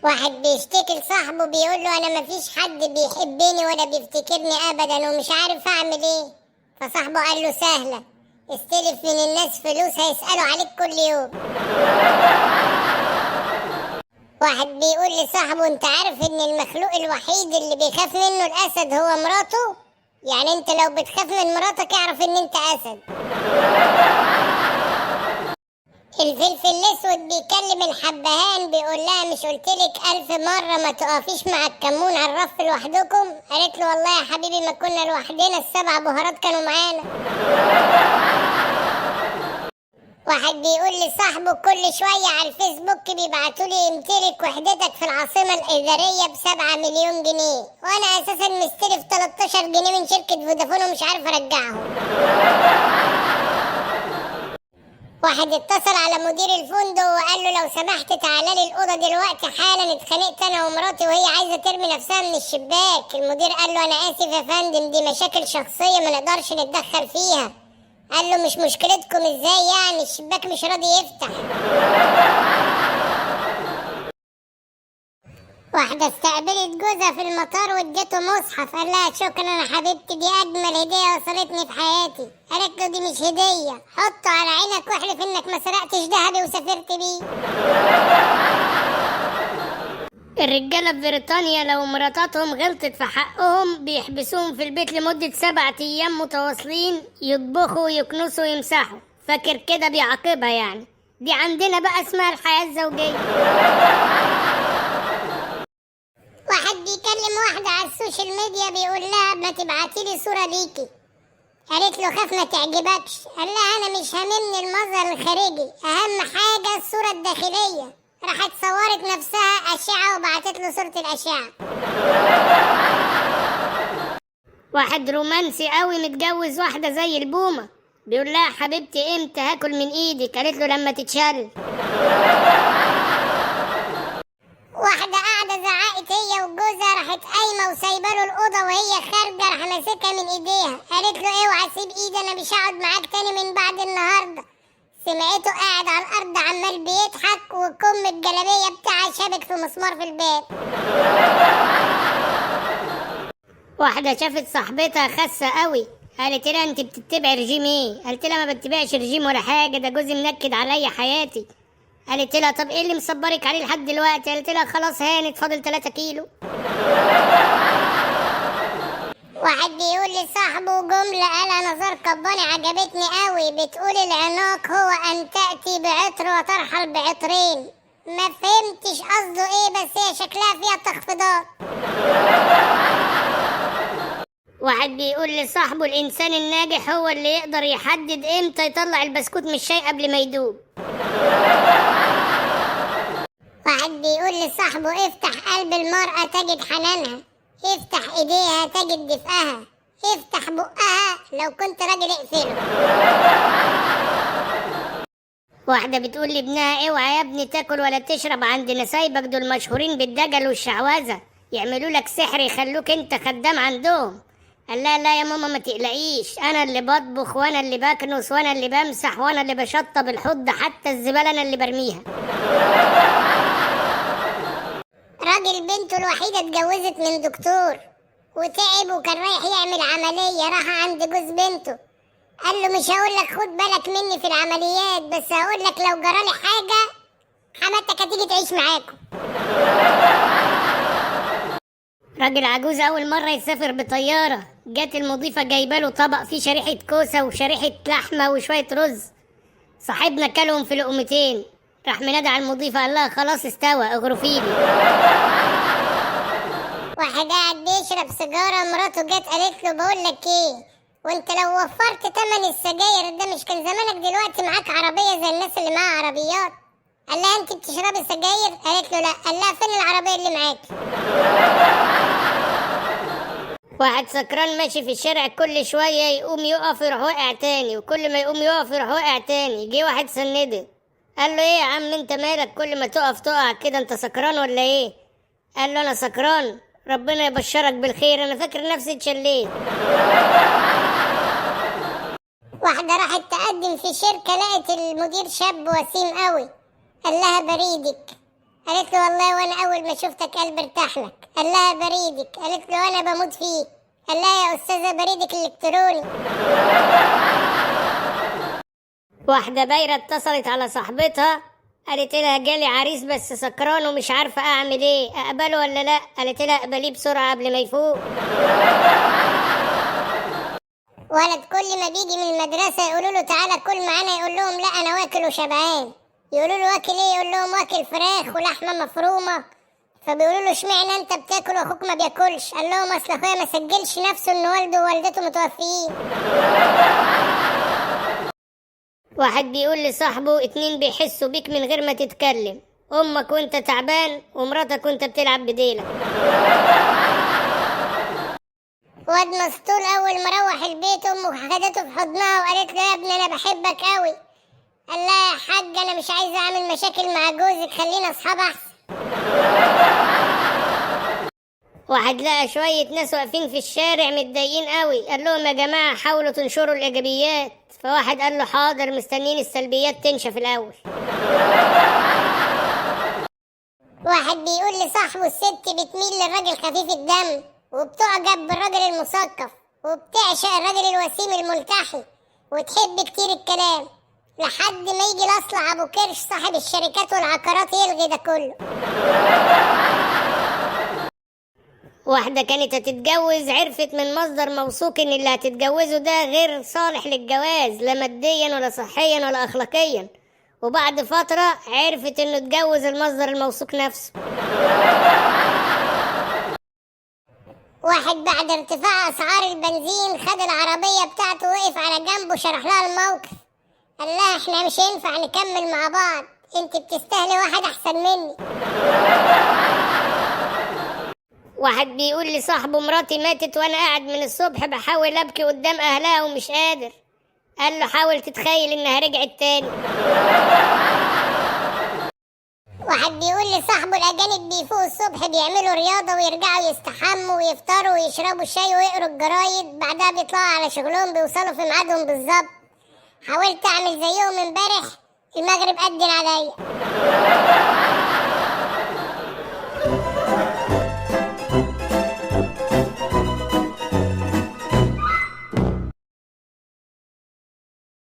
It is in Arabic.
واحد بيشتكي لصاحبه بيقول له انا مفيش حد بيحبني ولا بيفتكرني ابدا ومش عارف اعمل ايه. فصاحبه قال له سهلة، استلف من الناس فلوس هيسألوا عليك كل يوم. واحد بيقول لصاحبه انت عارف ان المخلوق الوحيد اللي بيخاف منه الاسد هو مراته؟ يعني انت لو بتخاف من مراتك اعرف ان انت اسد. الفلفل الاسود بيكلم الحبهان بيقول لها مش قلتلك 1000 مرة ما تقفيش مع الكمون على الرف لوحدكم؟ قالت له والله يا حبيبي ما كنا لوحدنا، ال7 بهارات كانوا معانا. واحد بيقول لصاحبه كل شوية على الفيسبوك بيبعتولي امتلك وحدتك في العاصمة الإدارية ب7 مليون جنيه، وأنا أساسا مستلف 13 جنيه من شركة فودافون ومش عارف أرجعهم. واحد اتصل على مدير الفندق وقال له لو سمحت تعالى لي الأوضة دلوقتي حالا، اتخانقت أنا ومراتي وهي عايزة ترمي نفسها من الشباك. المدير قال له أنا آسف يا فندم، دي مشاكل شخصية ما نقدرش نتدخل فيها. قال له مش مشكلتكم ازاي يعني، الشباك مش راضي يفتح. واحدة استقبلت جوزها في المطار واديته مصحف، قال لها شكرا يا حبيبتي دي أجمل هدية وصلتني في حياتي. قالت له دي مش هدية، حطه على عينك واحلف إنك ما سرقتش ذهبي وسافرت بيه. الرجالة في بريطانيا لو مراتاتهم غلطت في حقهم بيحبسوهم في البيت لمدة 7 أيام متواصلين، يطبخوا ويكنسوا ويمسحوا. فاكر كده بيعاقبها يعني؟ دي عندنا بقى اسمها الحياة الزوجية. واحد بيكلم واحدة على السوشيال ميديا بيقول لها ما تبعتيلي صورة ليكي. قالت له خاف ما تعجبكش. قال لها أنا مش هاممني المظهر الخارجي، أهم حاجة الصورة الداخلية. راحت صورت نفسها أشعة وبعتت له صورة الأشعة. واحد رومانسي قوي متجوز واحدة زي البومة، بيقول لها حبيبتي امتى هاكل من ايدك؟ قالت له لما تتشل. واحدة قاعدة زعقت هي وجوزها، راحت قايمة وسايباله الأوضة وهي خارجة، راح ماسكها من ايديها. قالت له اوعى سيب ايدي، أنا مش هقعد معاك تاني من بعد النهاردة. سمعته قاعد على الأرض عمال بيضحك وكم الجلابية بتاعه شابك في مسمار في الباب. واحدة شافت صاحبتها خاسة قوي، قالت لها انت بتتبعي رجيم ايه؟ قالت لها ما بتبعش رجيم ولا حاجة، ده جوزي منكد عليا حياتي. قالت لها طب ايه اللي مصبرك عليه لحد دلوقتي؟ قالت لها خلاص هانت فاضل 3 كيلو. واحد بيقول لصاحبه جملة قالها نزار قباني عجبتني قوي، بتقول العناق هو أن تأتي بعطر وترحل بعطرين. ما فهمتش قصده ايه بس هي شكلها فيها تخفيضات. واحد بيقول لصاحبه الإنسان الناجح هو اللي يقدر يحدد امتى يطلع البسكوت من الشاي قبل ما يدوب. واحد بيقول لصاحبه افتح قلب المرأة تجد حنانها، افتح ايديها تجد دفئها، افتح بقها لو كنت راجل اقفله. واحدة بتقول لابنها اوعى يا ابني تاكل ولا تشرب عند نسايبك، دول مشهورين بالدجل والشعوذة، يعملوا لك سحر يخلوك انت خدام عندهم. قال لها لا يا ماما ما تقلقيش، انا اللي بطبخ وانا اللي بكنس وانا اللي بمسح وانا اللي بشطب الحوض، حتى الزبالة انا اللي برميها. راجل بنته الوحيدة اتجوزت من دكتور وتعب وكان رايح يعمل عملية، راح عند جوز بنته قال له مش هقول لك خد بالك مني في العمليات، بس هقول لك لو جرالي حاجة حماتك هتيجي تعيش معاكم. راجل عجوز اول مرة يسافر بطيارة، جات المضيفة جايباله طبق فيه شريحة كوسة وشريحة لحمة وشوية رز، صاحبنا كلهم في لقمتين، راح منادى على المضيفة قال لها خلاص استوى اغرفيلي. واحد قاعد بيشرب سيجارة، مراته جت قالت له بقول لك ايه، وانت لو وفرت تمن السجاير ده مش كان زمانك دلوقتي معاك عربية زي الناس اللي معاها عربيات؟ قال لها انت بتشربي سجاير؟ قالت له لا. قال لها فين العربية اللي معاكي؟ واحد سكران ماشي في الشارع كل شوية يقوم يقف يروح واقع تاني، وكل ما يقوم يقف يروح واقع تاني. جه واحد سنده قال له ايه يا عم انت مالك كل ما تقف تقع كده، انت سكران ولا ايه؟ قال له انا سكران، ربنا يبشرك بالخير، انا فاكر نفسي اتشليت. واحدة راحت تقدم في شركة، لقت المدير شاب وسيم قوي، قال لها بريدك. قالت له والله وانا اول ما شفتك قلبي ارتاح لك. قال لها بريدك. قالت له انا بموت فيه. قال لها يا استاذه بريدك الالكتروني. واحدة بايرة اتصلت على صاحبتها، قالت لها جالي عريس بس سكران ومش عارفة اعمل ايه، اقبله ولا لا؟ قالت لها اقبليه بسرعة قبل ما يفوق. ولد كل ما بيجي من المدرسة يقولوا له تعالى كل معانا، يقول لهم لا أنا واكل وشبعان. يقولوا له واكل إيه؟ يقول لهم واكل فراخ ولحمة مفرومة. فبيقولوا له اشمعنى أنت بتاكل وأخوك ما بياكلش؟ قال لهم أصل أخويا ما سجلش نفسه إن والده ووالدته متوفيين. واحد بيقول لصاحبه 2 بيحسوا بيك من غير ما تتكلم، امك وانت تعبان ومراتك وانت بتلعب بديلك. واد مسطول أول ما روح البيت أمه خدته في حضنها وقالت له يا ابني أنا بحبك أوي. قال لها يا حاج أنا مش عايزة أعمل مشاكل مع جوزك، خلينا أصحاب أحسن. واحد لقى شوية ناس واقفين في الشارع متضايقين قوي، قال لهم يا جماعة حاولوا تنشروا الإيجابيات. فواحد قال له حاضر، مستنيين السلبيات تنشف الأول. واحد بيقول لصاحبه الست بتميل للراجل خفيف الدم وبتعجب بالراجل المثقف وبتعشق الراجل الوسيم الملتحي وتحب كتير الكلام، لحد ما يجي الأصلع أبو كرش صاحب الشركات والعقارات يلغي ده كله. واحدة كانت هتتجوز، عرفت من مصدر موثوق ان اللي هتتجوزه ده غير صالح للجواز، لا ماديا ولا صحيا ولا اخلاقيا. وبعد فترة عرفت انه اتجوز المصدر الموثوق نفسه. واحد بعد ارتفاع اسعار البنزين خد العربية بتاعته وقف على جنبه شرح لها الموقف. قال لها احنا مش هينفع نكمل مع بعض، انت بتستاهلي واحد احسن مني. واحد بيقول لصاحبه مراتي ماتت وانا قاعد من الصبح بحاول ابكي قدام اهلها ومش قادر. قال له حاول تتخيل انها رجعت تاني. واحد بيقول لصاحبه الاجانب بيفوقوا الصبح بيعملوا رياضة ويرجعوا يستحموا ويفطروا ويشربوا شاي ويقروا الجرايد، بعدها بيطلعوا على شغلهم بيوصلوا في ميعادهم بالظبط. حاولت اعمل زيهم امبارح المغرب أدن عليا.